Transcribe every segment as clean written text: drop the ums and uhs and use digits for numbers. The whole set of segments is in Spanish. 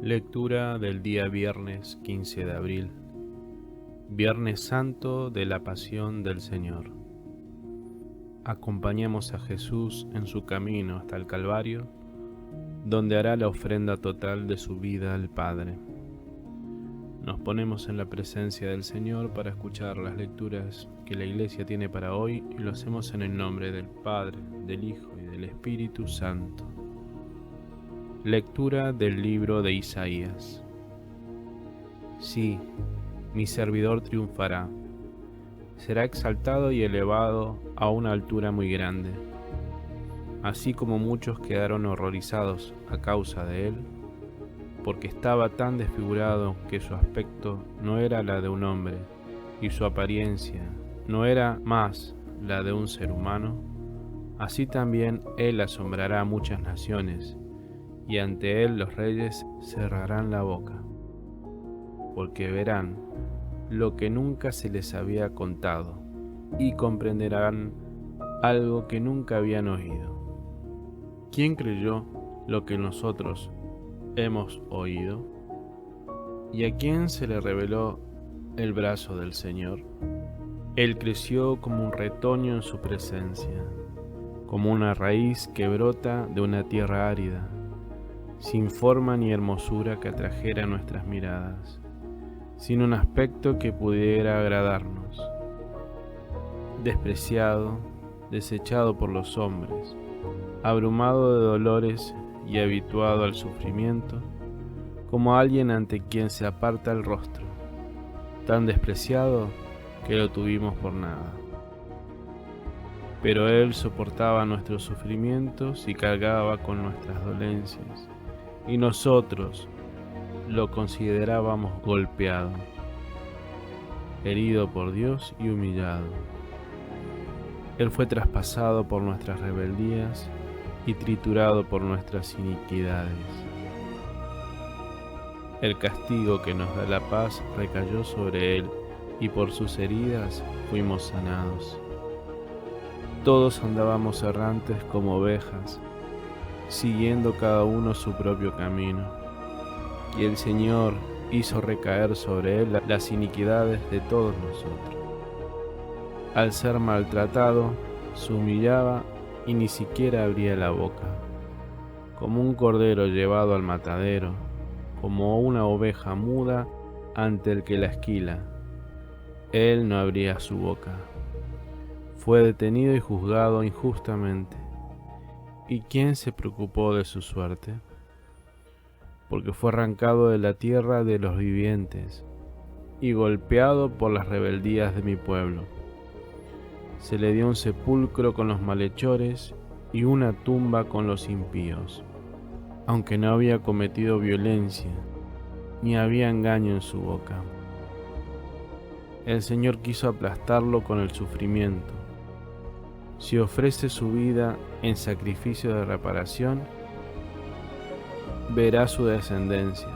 Lectura del día viernes 15 de abril, Viernes Santo de la Pasión del Señor. Acompañemos a Jesús en su camino hasta el Calvario, donde hará la ofrenda total de su vida al Padre. Nos ponemos en la presencia del Señor para escuchar las lecturas que la Iglesia tiene para hoy y lo hacemos en el nombre del Padre, del Hijo y del Espíritu Santo. Lectura del libro de Isaías. Sí, mi servidor triunfará, será exaltado y elevado a una altura muy grande. Así como muchos quedaron horrorizados a causa de él, porque estaba tan desfigurado que su aspecto no era la de un hombre y su apariencia no era más la de un ser humano, así también él asombrará a muchas naciones, y ante él los reyes cerrarán la boca, porque verán lo que nunca se les había contado, y comprenderán algo que nunca habían oído. ¿Quién creyó lo que nosotros hemos oído? ¿Y a quién se le reveló el brazo del Señor? Él creció como un retoño en su presencia, como una raíz que brota de una tierra árida, sin forma ni hermosura que atrajera nuestras miradas, sin un aspecto que pudiera agradarnos. Despreciado, desechado por los hombres, abrumado de dolores y habituado al sufrimiento, como alguien ante quien se aparta el rostro, tan despreciado que lo tuvimos por nada. Pero Él soportaba nuestros sufrimientos y cargaba con nuestras dolencias, y nosotros lo considerábamos golpeado, herido por Dios y humillado. Él fue traspasado por nuestras rebeldías y triturado por nuestras iniquidades. El castigo que nos da la paz recayó sobre él, y por sus heridas fuimos sanados. Todos andábamos errantes como ovejas, siguiendo cada uno su propio camino, y el Señor hizo recaer sobre él las iniquidades de todos nosotros. Al ser maltratado, se humillaba y ni siquiera abría la boca, como un cordero llevado al matadero, como una oveja muda ante el que la esquila. Él no abría su boca. Fue detenido y juzgado injustamente. ¿Y quién se preocupó de su suerte? Porque fue arrancado de la tierra de los vivientes y golpeado por las rebeldías de mi pueblo. Se le dio un sepulcro con los malhechores y una tumba con los impíos, aunque no había cometido violencia, ni había engaño en su boca. El Señor quiso aplastarlo con el sufrimiento. Si ofrece su vida en sacrificio de reparación, verá su descendencia,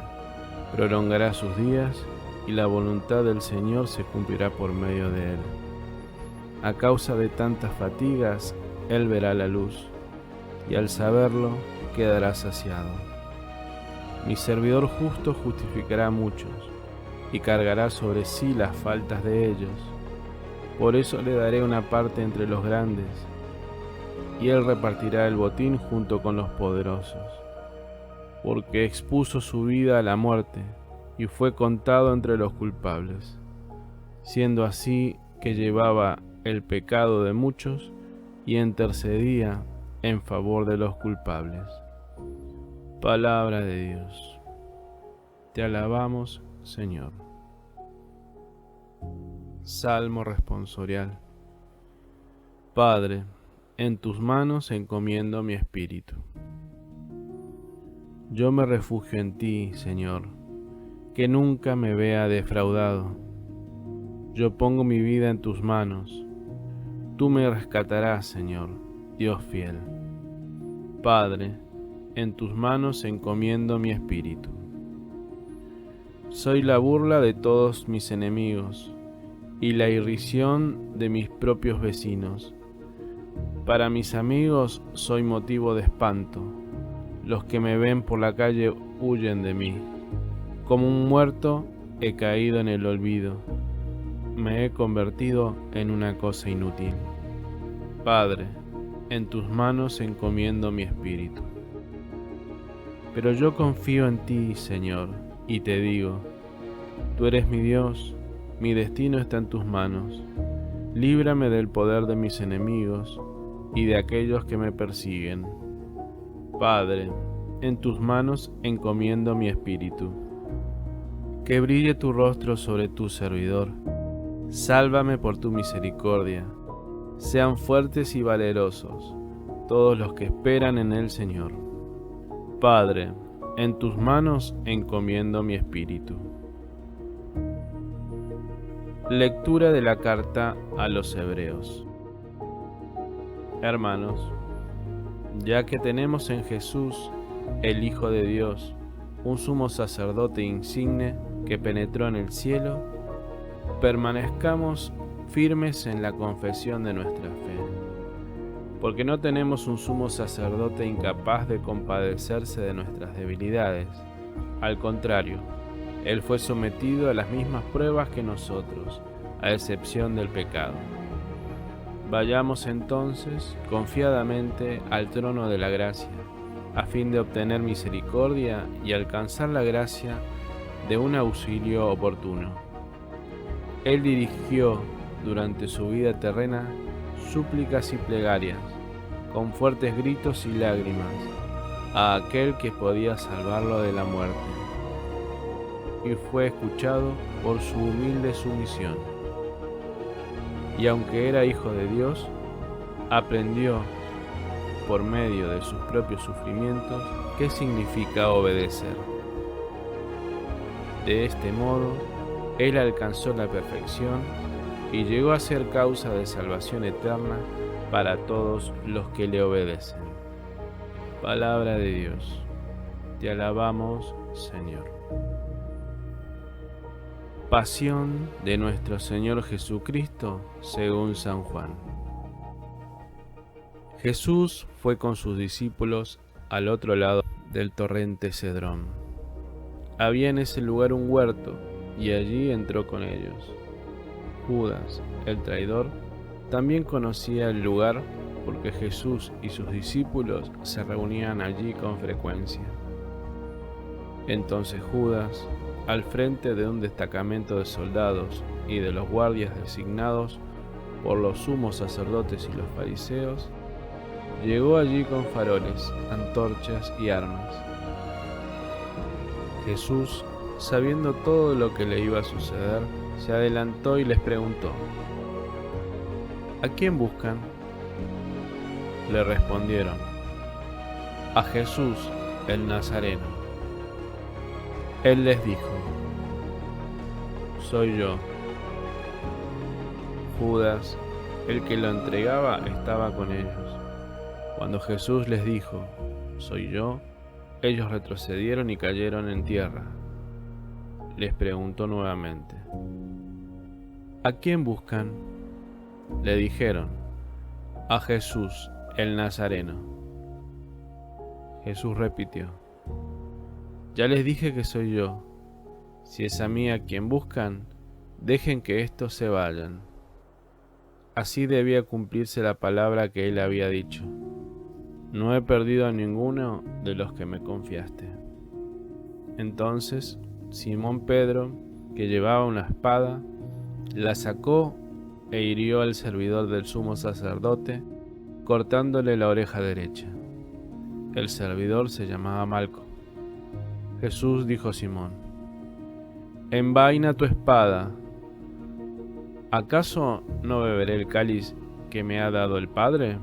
prolongará sus días, y la voluntad del Señor se cumplirá por medio de él. A causa de tantas fatigas, él verá la luz, y al saberlo, quedará saciado. Mi servidor justo justificará a muchos, y cargará sobre sí las faltas de ellos. Por eso le daré una parte entre los grandes, y él repartirá el botín junto con los poderosos, porque expuso su vida a la muerte, y fue contado entre los culpables, siendo así que llevaba el pecado de muchos y intercedía en favor de los culpables. Palabra de Dios. Te alabamos, Señor. Salmo responsorial. Padre, en tus manos encomiendo mi espíritu. Yo me refugio en ti, Señor, que nunca me vea defraudado. Yo pongo mi vida en tus manos. Tú me rescatarás, Señor, Dios fiel. Padre, en tus manos encomiendo mi espíritu. Soy la burla de todos mis enemigos y la irrisión de mis propios vecinos. Para mis amigos soy motivo de espanto. Los que me ven por la calle huyen de mí. Como un muerto he caído en el olvido, me he convertido en una cosa inútil. Padre, en tus manos encomiendo mi espíritu. Pero yo confío en ti, Señor, y te digo, tú eres mi Dios, mi destino está en tus manos. Líbrame del poder de mis enemigos y de aquellos que me persiguen. Padre, en tus manos encomiendo mi espíritu. Que brille tu rostro sobre tu servidor. Sálvame por tu misericordia. Sean fuertes y valerosos todos los que esperan en el Señor. Padre, en tus manos encomiendo mi espíritu. Lectura de la carta a los Hebreos. Hermanos, ya que tenemos en Jesús, el Hijo de Dios, un sumo sacerdote insigne que penetró en el cielo, permanezcamos firmes en la confesión de nuestra fe, porque no tenemos un sumo sacerdote incapaz de compadecerse de nuestras debilidades. Al contrario, Él fue sometido a las mismas pruebas que nosotros, a excepción del pecado. Vayamos entonces confiadamente al trono de la gracia, a fin de obtener misericordia y alcanzar la gracia de un auxilio oportuno. Él dirigió durante su vida terrena súplicas y plegarias, con fuertes gritos y lágrimas, a aquel que podía salvarlo de la muerte, y fue escuchado por su humilde sumisión. Y aunque era hijo de Dios, aprendió por medio de sus propios sufrimientos qué significa obedecer. De este modo, Él alcanzó la perfección y llegó a ser causa de salvación eterna para todos los que le obedecen. Palabra de Dios. Te alabamos, Señor. Pasión de nuestro Señor Jesucristo según San Juan. Jesús fue con sus discípulos al otro lado del torrente Cedrón. Había en ese lugar un huerto, y allí entró con ellos. Judas, el traidor, también conocía el lugar porque Jesús y sus discípulos se reunían allí con frecuencia. Entonces Judas, al frente de un destacamento de soldados y de los guardias designados por los sumos sacerdotes y los fariseos, llegó allí con faroles, antorchas y armas. Jesús, sabiendo todo lo que le iba a suceder, se adelantó y les preguntó: ¿A quién buscan? Le respondieron: a Jesús, el Nazareno. Él les dijo: soy yo. Judas, el que lo entregaba, estaba con ellos. Cuando Jesús les dijo: soy yo, ellos retrocedieron y cayeron en tierra. Les preguntó nuevamente: ¿a quién buscan? Le dijeron: a Jesús, el Nazareno. Jesús repitió: ya les dije que soy yo. Si es a mí a quien buscan, dejen que estos se vayan. Así debía cumplirse la palabra que él había dicho: no he perdido a ninguno de los que me confiaste. Entonces Simón Pedro, que llevaba una espada, la sacó e hirió al servidor del sumo sacerdote, cortándole la oreja derecha. El servidor se llamaba Malco. Jesús dijo a Simón: envaina tu espada. ¿Acaso no beberé el cáliz que me ha dado el Padre?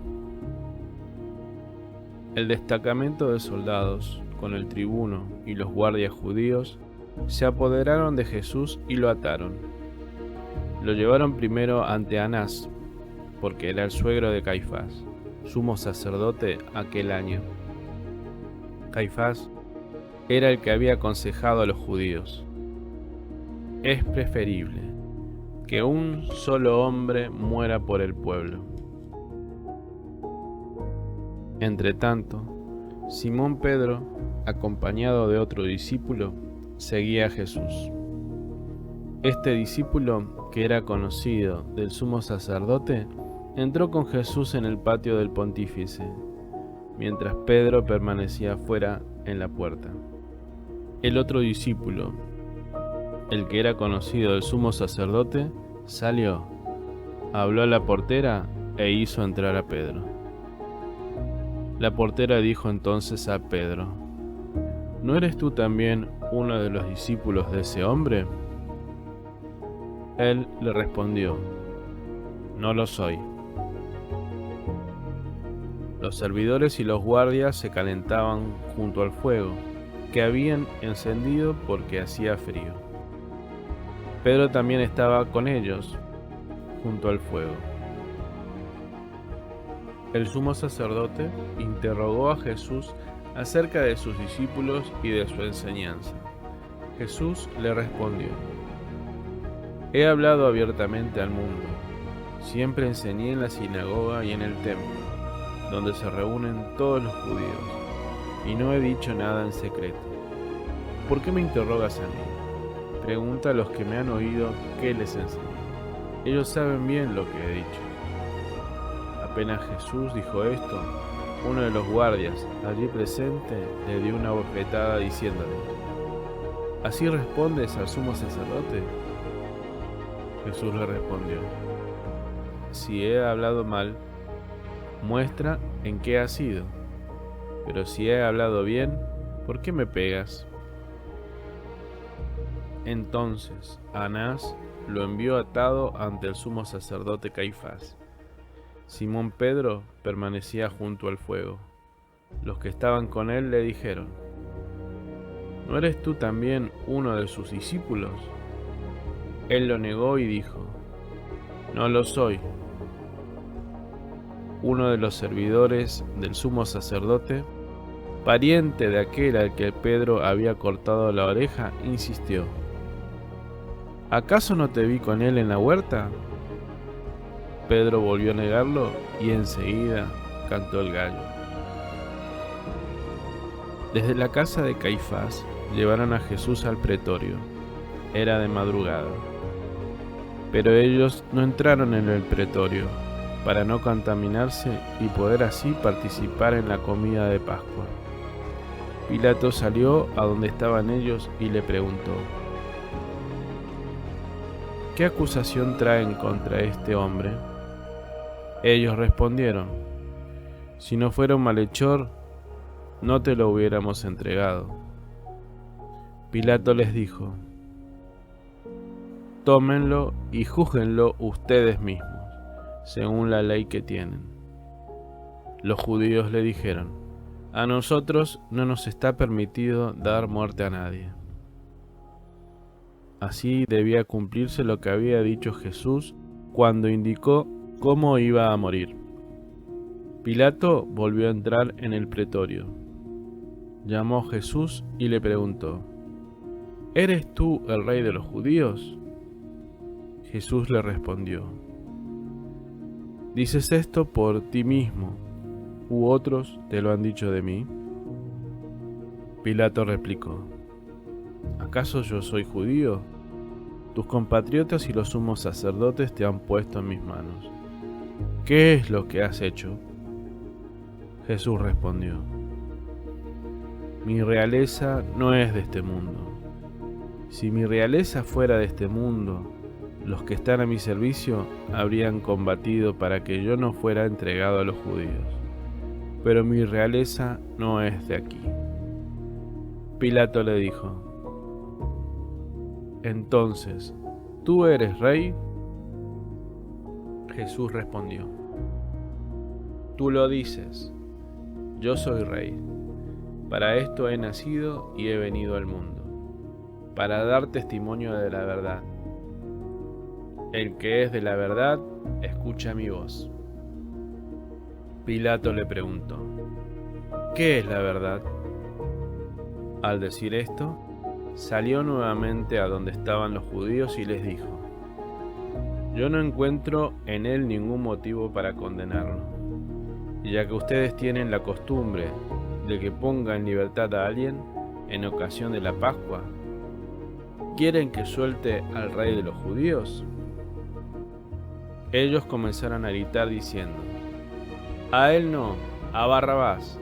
El destacamento de soldados, con el tribuno y los guardias judíos, se apoderaron de Jesús y lo ataron. Lo llevaron primero ante Anás, porque era el suegro de Caifás, sumo sacerdote aquel año. Caifás era el que había aconsejado a los judíos: es preferible que un solo hombre muera por el pueblo. Entretanto, Simón Pedro, acompañado de otro discípulo, seguía a Jesús. Este discípulo, que era conocido del sumo sacerdote, entró con Jesús en el patio del pontífice, mientras Pedro permanecía fuera en la puerta. El otro discípulo, el que era conocido del sumo sacerdote, salió, habló a la portera e hizo entrar a Pedro. La portera dijo entonces a Pedro: ¿No eres tú también uno de los discípulos de ese hombre? Él le respondió: No lo soy. Los servidores y los guardias se calentaban junto al fuego, que habían encendido porque hacía frío. Pedro también estaba con ellos, junto al fuego. El sumo sacerdote interrogó a Jesús acerca de sus discípulos y de su enseñanza. Jesús le respondió: He hablado abiertamente al mundo. Siempre enseñé en la sinagoga y en el templo, donde se reúnen todos los judíos, y no he dicho nada en secreto. ¿Por qué me interrogas a mí? Pregunta a los que me han oído qué les enseñé. Ellos saben bien lo que he dicho. Apenas Jesús dijo esto, uno de los guardias allí presente le dio una bofetada diciéndole: ¿Así respondes al sumo sacerdote? Jesús le respondió: Si he hablado mal, muestra en qué ha sido. Pero si he hablado bien, ¿por qué me pegas? Entonces Anás lo envió atado ante el sumo sacerdote Caifás. Simón Pedro permanecía junto al fuego. Los que estaban con él le dijeron: ¿No eres tú también uno de sus discípulos? Él lo negó y dijo: No lo soy. Uno de los servidores del sumo sacerdote, pariente de aquel al que Pedro había cortado la oreja, insistió: ¿Acaso no te vi con él en la huerta? Pedro volvió a negarlo y enseguida cantó el gallo. Desde la casa de Caifás llevaron a Jesús al pretorio. Era de madrugada. Pero ellos no entraron en el pretorio para no contaminarse y poder así participar en la comida de Pascua. Pilato salió a donde estaban ellos y le preguntó: ¿Qué acusación traen contra este hombre? Ellos respondieron: Si no fuera un malhechor, no te lo hubiéramos entregado. Pilato les dijo: Tómenlo y júzguenlo ustedes mismos, según la ley que tienen. Los judíos le dijeron: A nosotros no nos está permitido dar muerte a nadie. Así debía cumplirse lo que había dicho Jesús cuando indicó cómo iba a morir. Pilato volvió a entrar en el pretorio. Llamó a Jesús y le preguntó: ¿Eres tú el rey de los judíos? Jesús le respondió: ¿Dices esto por ti mismo, u otros te lo han dicho de mí? Pilato replicó: ¿Acaso yo soy judío? Tus compatriotas y los sumos sacerdotes te han puesto en mis manos. ¿Qué es lo que has hecho? Jesús respondió: Mi realeza no es de este mundo. Si mi realeza fuera de este mundo, los que están a mi servicio habrían combatido para que yo no fuera entregado a los judíos. Pero mi realeza no es de aquí. Pilato le dijo: Entonces, ¿tú eres rey? Jesús respondió: Tú lo dices, yo soy rey. Para esto he nacido y he venido al mundo, para dar testimonio de la verdad. El que es de la verdad, escucha mi voz. Pilato le preguntó: ¿Qué es la verdad? Al decir esto, salió nuevamente a donde estaban los judíos y les dijo: Yo no encuentro en él ningún motivo para condenarlo. Y ya que ustedes tienen la costumbre de que ponga en libertad a alguien en ocasión de la Pascua, ¿quieren que suelte al rey de los judíos? Ellos comenzaron a gritar diciendo: a él no, a Barrabás.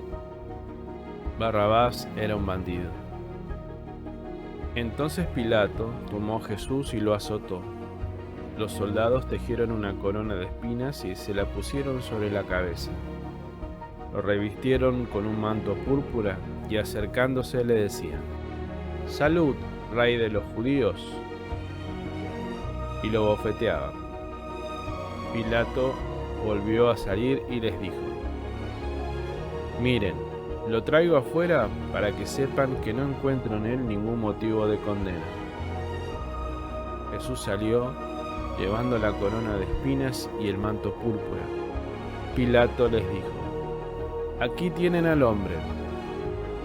Barrabás era un bandido. Entonces Pilato tomó a Jesús y lo azotó. Los soldados tejieron una corona de espinas y se la pusieron sobre la cabeza. Lo revistieron con un manto púrpura y acercándose le decían: «Salud, rey de los judíos», y lo bofeteaban. Pilato volvió a salir y les dijo: «Miren, lo traigo afuera para que sepan que no encuentro en él ningún motivo de condena». Jesús salió llevando la corona de espinas y el manto púrpura. Pilato les dijo: «Aquí tienen al hombre».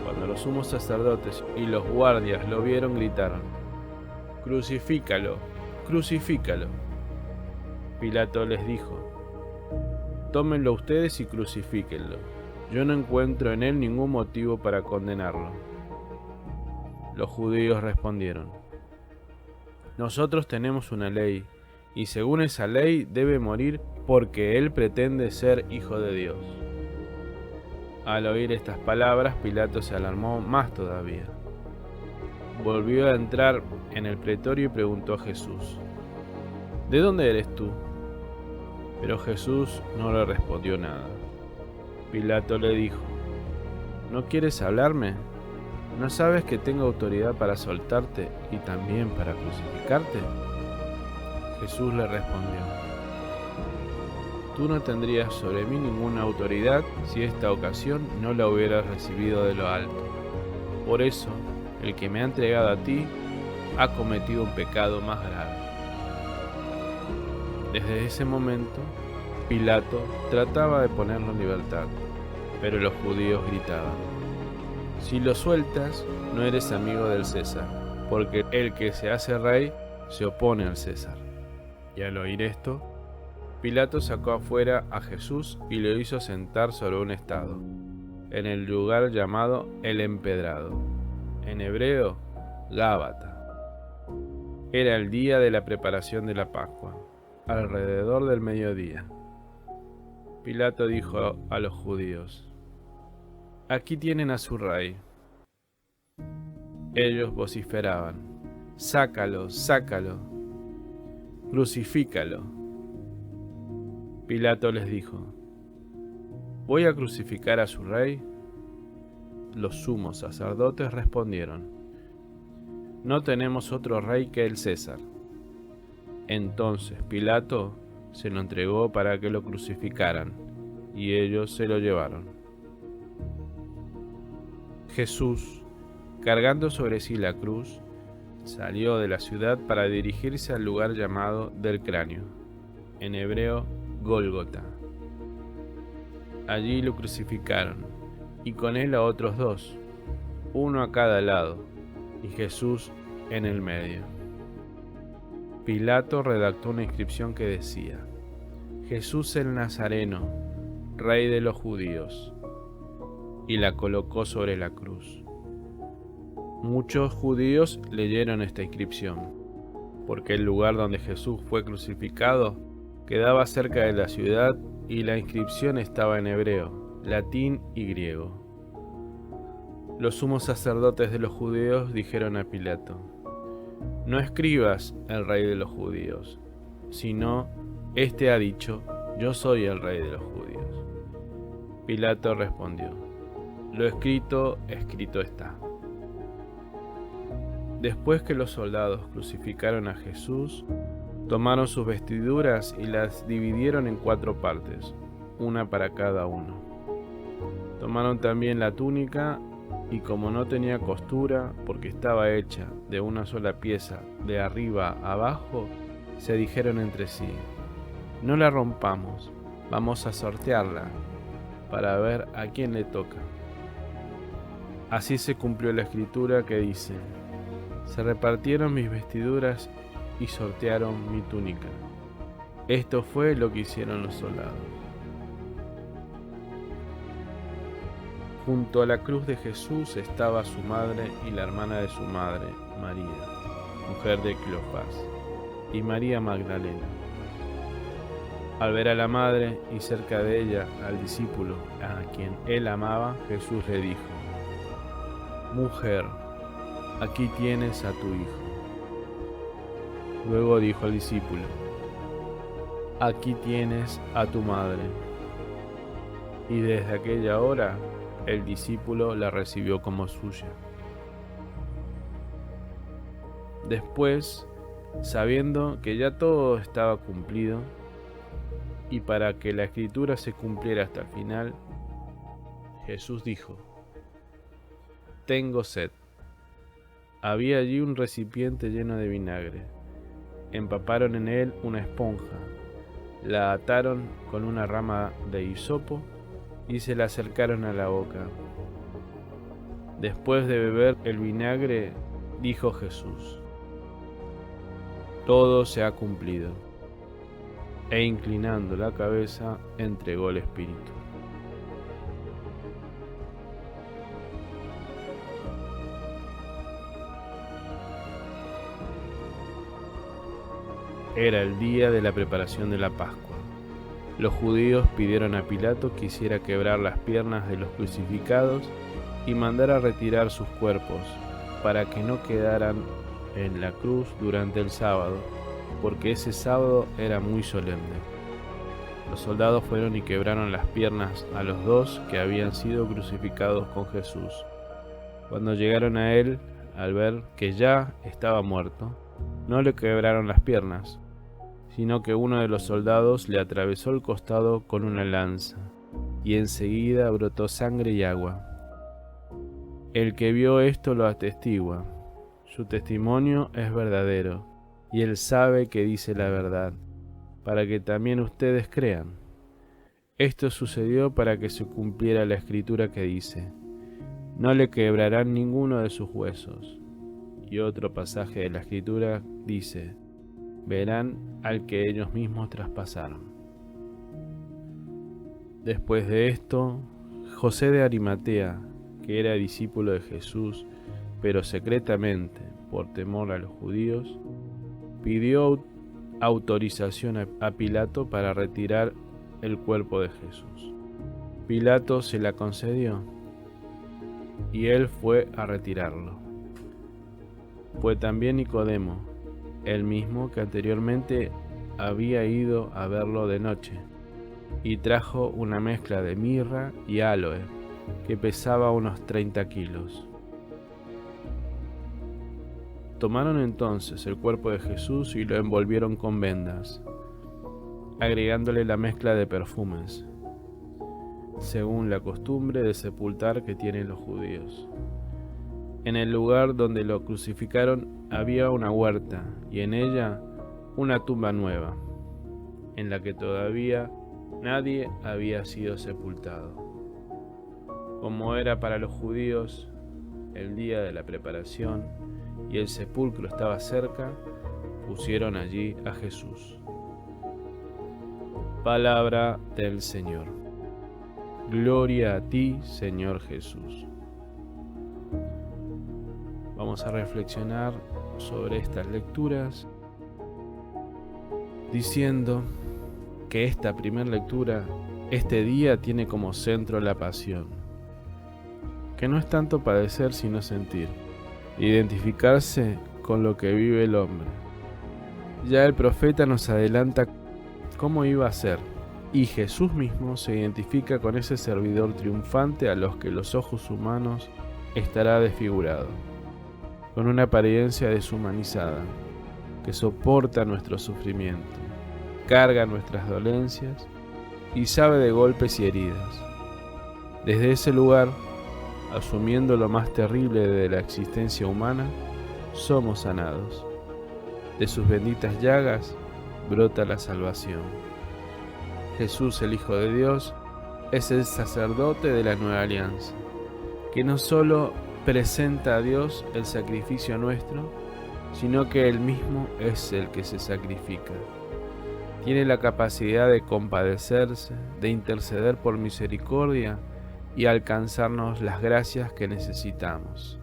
Cuando los sumos sacerdotes y los guardias lo vieron, gritaron: «¡Crucifícalo! ¡Crucifícalo!». Pilato les dijo: «Tómenlo ustedes y crucifíquenlo. Yo no encuentro en él ningún motivo para condenarlo». Los judíos respondieron: «Nosotros tenemos una ley, y según esa ley debe morir porque él pretende ser hijo de Dios». Al oír estas palabras, Pilato se alarmó más todavía. Volvió a entrar en el pretorio y preguntó a Jesús: «¿De dónde eres tú?». Pero Jesús no le respondió nada. Pilato le dijo: «¿No quieres hablarme? ¿No sabes que tengo autoridad para soltarte y también para crucificarte?». Jesús le respondió: «Tú no tendrías sobre mí ninguna autoridad si esta ocasión no la hubieras recibido de lo alto. Por eso, el que me ha entregado a ti ha cometido un pecado más grave». Desde ese momento, Pilato trataba de ponerlo en libertad, pero los judíos gritaban: «Si lo sueltas, no eres amigo del César, porque el que se hace rey se opone al César». Y al oír esto, Pilato sacó afuera a Jesús y lo hizo sentar sobre un estado, en el lugar llamado El Empedrado, en hebreo, Gábata. Era el día de la preparación de la Pascua, alrededor del mediodía. Pilato dijo a los judíos: «Aquí tienen a su rey». Ellos vociferaban: «Sácalo, sácalo, crucifícalo». Pilato les dijo: «¿Voy a crucificar a su rey?». Los sumos sacerdotes respondieron: «No tenemos otro rey que el César». Entonces Pilato se lo entregó para que lo crucificaran, y ellos se lo llevaron. Jesús, cargando sobre sí la cruz, salió de la ciudad para dirigirse al lugar llamado del Cráneo, en hebreo Gólgota. Allí lo crucificaron, y con él a otros dos, uno a cada lado, y Jesús en el medio. Pilato redactó una inscripción que decía: «Jesús el Nazareno, Rey de los Judíos», y la colocó sobre la cruz. Muchos judíos leyeron esta inscripción, porque el lugar donde Jesús fue crucificado quedaba cerca de la ciudad y la inscripción estaba en hebreo, latín y griego. Los sumos sacerdotes de los judíos dijeron a Pilato: «No escribas el rey de los judíos, sino este ha dicho: yo soy el rey de los judíos». Pilato respondió: «Lo escrito, escrito está». Después que los soldados crucificaron a Jesús, tomaron sus vestiduras y las dividieron en 4 partes, una para cada uno. Tomaron también la túnica y, como no tenía costura, porque estaba hecha de una sola pieza de arriba a abajo, se dijeron entre sí: «No la rompamos, vamos a sortearla para ver a quién le toca». Así se cumplió la escritura que dice: «Se repartieron mis vestiduras y sortearon mi túnica». Esto fue lo que hicieron los soldados. Junto a la cruz de Jesús estaba su madre y la hermana de su madre, María. mujer de Cleofás, y María Magdalena. Al ver a la madre y cerca de ella al discípulo a quien él amaba, Jesús le dijo: Mujer, aquí tienes a tu hijo. Luego dijo al discípulo: Aquí tienes a tu madre. Y desde aquella hora el discípulo la recibió como suya. Después, sabiendo que ya todo estaba cumplido, y para que la escritura se cumpliera hasta el final, Jesús dijo: Tengo sed. Había allí un recipiente lleno de vinagre. Empaparon en él una esponja, la ataron con una rama de hisopo y se la acercaron a la boca. Después de beber el vinagre, dijo Jesús: Todo se ha cumplido. E inclinando la cabeza, entregó el espíritu. Era el día de la preparación de la Pascua. Los judíos pidieron a Pilato que hiciera quebrar las piernas de los crucificados y mandara retirar sus cuerpos, para que no quedaran en la cruz durante el sábado, porque ese sábado era muy solemne. Los soldados fueron y quebraron las piernas a los dos que habían sido crucificados con Jesús. Cuando llegaron a él, al ver que ya estaba muerto, no le quebraron las piernas, sino que uno de los soldados le atravesó el costado con una lanza, y enseguida brotó sangre y agua. El que vio esto lo atestigua. Su testimonio es verdadero, y él sabe que dice la verdad, para que también ustedes crean. Esto sucedió para que se cumpliera la escritura que dice: No le quebrarán ninguno de sus huesos. Y otro pasaje de la escritura dice: Verán al que ellos mismos traspasaron. Después de esto, José de Arimatea, que era discípulo de Jesús, pero secretamente, por temor a los judíos, pidió autorización a Pilato para retirar el cuerpo de Jesús. Pilato se la concedió, y él fue a retirarlo. Fue también Nicodemo, el mismo que anteriormente había ido a verlo de noche, y trajo una mezcla de mirra y áloe, que pesaba unos 30 kilos. Tomaron entonces el cuerpo de Jesús y lo envolvieron con vendas, agregándole la mezcla de perfumes, según la costumbre de sepultar que tienen los judíos. En el lugar donde lo crucificaron había una huerta, y en ella una tumba nueva, en la que todavía nadie había sido sepultado. Como era para los judíos el día de la preparación y el sepulcro estaba cerca, pusieron allí a Jesús. Palabra del Señor. Gloria a ti, Señor Jesús. Vamos a reflexionar sobre estas lecturas diciendo que esta primera lectura, este día, tiene como centro la pasión, que no es tanto padecer sino sentir, identificarse con lo que vive el hombre. Ya el profeta nos adelanta cómo iba a ser, y Jesús mismo se identifica con ese servidor triunfante a los que los ojos humanos estará desfigurado, con una apariencia deshumanizada, que soporta nuestro sufrimiento, carga nuestras dolencias y sabe de golpes y heridas. Desde ese lugar, asumiendo lo más terrible de la existencia humana, somos sanados. De sus benditas llagas brota la salvación. Jesús, el Hijo de Dios, es el sacerdote de la nueva alianza, que no solo presenta a Dios el sacrificio nuestro, sino que Él mismo es el que se sacrifica. Tiene la capacidad de compadecerse, de interceder por misericordia y alcanzarnos las gracias que necesitamos.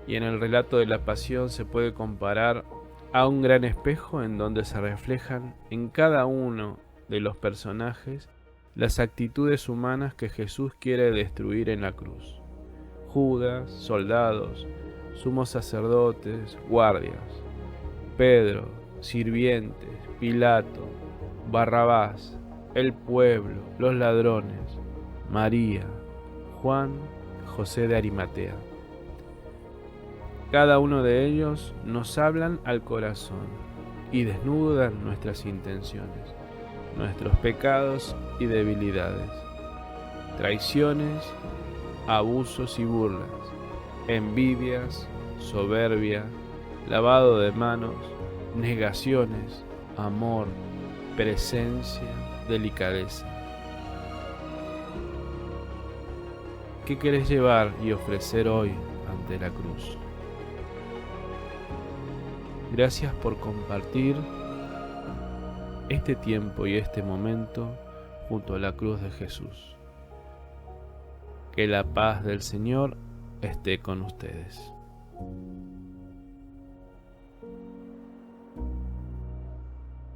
y en el relato de la pasión se puede comparar a un gran espejo en donde se reflejan en cada uno de los personajes las actitudes humanas que Jesús quiere destruir en la cruz. Judas, soldados, sumos sacerdotes, guardias, Pedro, sirvientes, Pilato, Barrabás, el pueblo, los ladrones, María, Juan, José de Arimatea. Cada uno de ellos nos hablan al corazón y desnudan nuestras intenciones, nuestros pecados y debilidades, traiciones, abusos y burlas, envidias, soberbia, lavado de manos, negaciones, amor, presencia, delicadeza. ¿Qué querés llevar y ofrecer hoy ante la cruz? Gracias por compartir este tiempo y este momento junto a la cruz de Jesús. Que la paz del Señor esté con ustedes.